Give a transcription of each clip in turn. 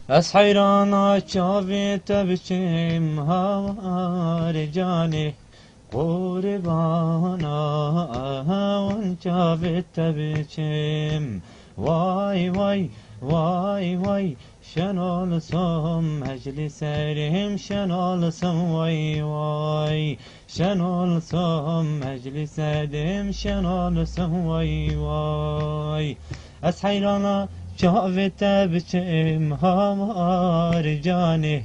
از حیرانا چاوی تبچم هوار جانی قربانا اون چاوی تبچم وای وای وای وای شنالسم مجلسرهم شنالسم وای وای شنالسم مجلسرهم شنالسم وای وای از حیرانا چاوی تبچم هوار جانی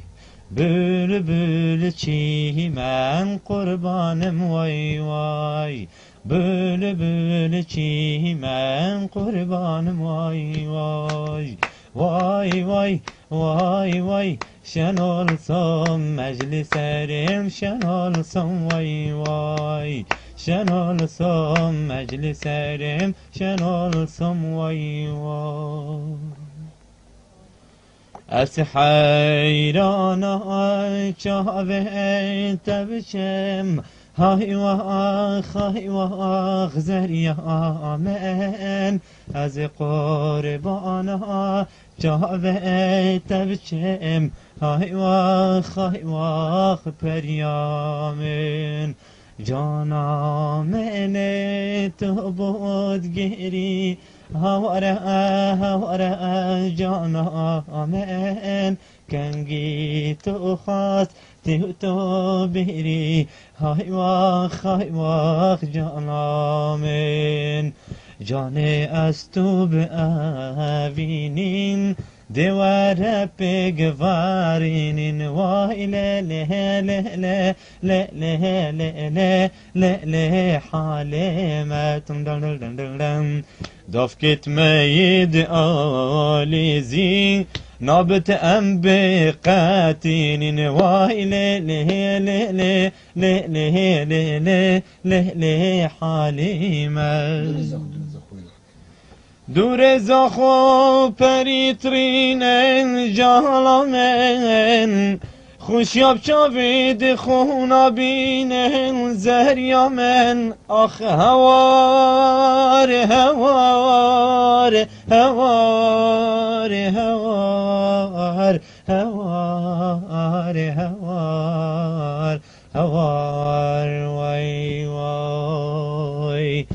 بلبل چیمن قربانم وای وای بلبل چیمن قربانم وای وای وای وای وای وای شنالسم مجلسرهم شنالسم وای وای شنالسم مجلسرهم شنالسم وای وای از حیرانا چاوه تبچم های واخ زریامن از قربانا چاوه تبچم های واخ پریامن جانا من تو بود گیری هواره جانا من کنگی تو خواست تو بری های واخ جانا من جان از تو بأوینین دوار بگوارین وای له حالمتم دم دفکت مید آلیزی نابت ام بقاتین وای له حالمت دور زخو پریترین جهلمن خوشیاب چاوید خونا بینن زهریامن آخ هوار هوار هوار هوار هوار هوار هوار وای وای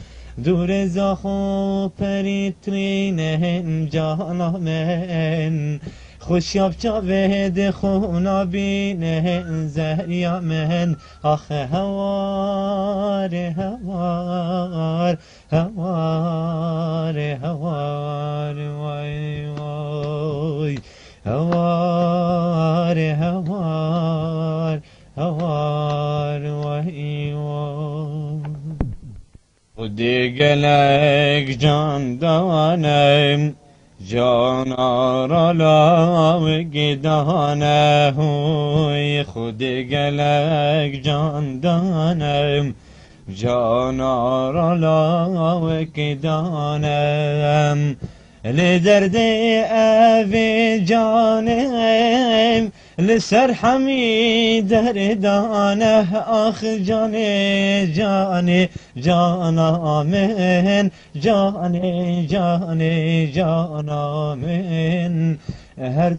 دور زخو پریترین جهنمن خوشیاب چاوید خونا بینن زهریامن آخ هوار هوار هوار هوار وای وای هوار هوار هوار وای وای خودی گلک جان دانم جان آرالا گدانه هوی خودی گلک جان دانم جان آرالا گدانم لدرد اوی جانم لسر همی دردانه آخ جانه جانه جانامن جانه جانه جانامن هر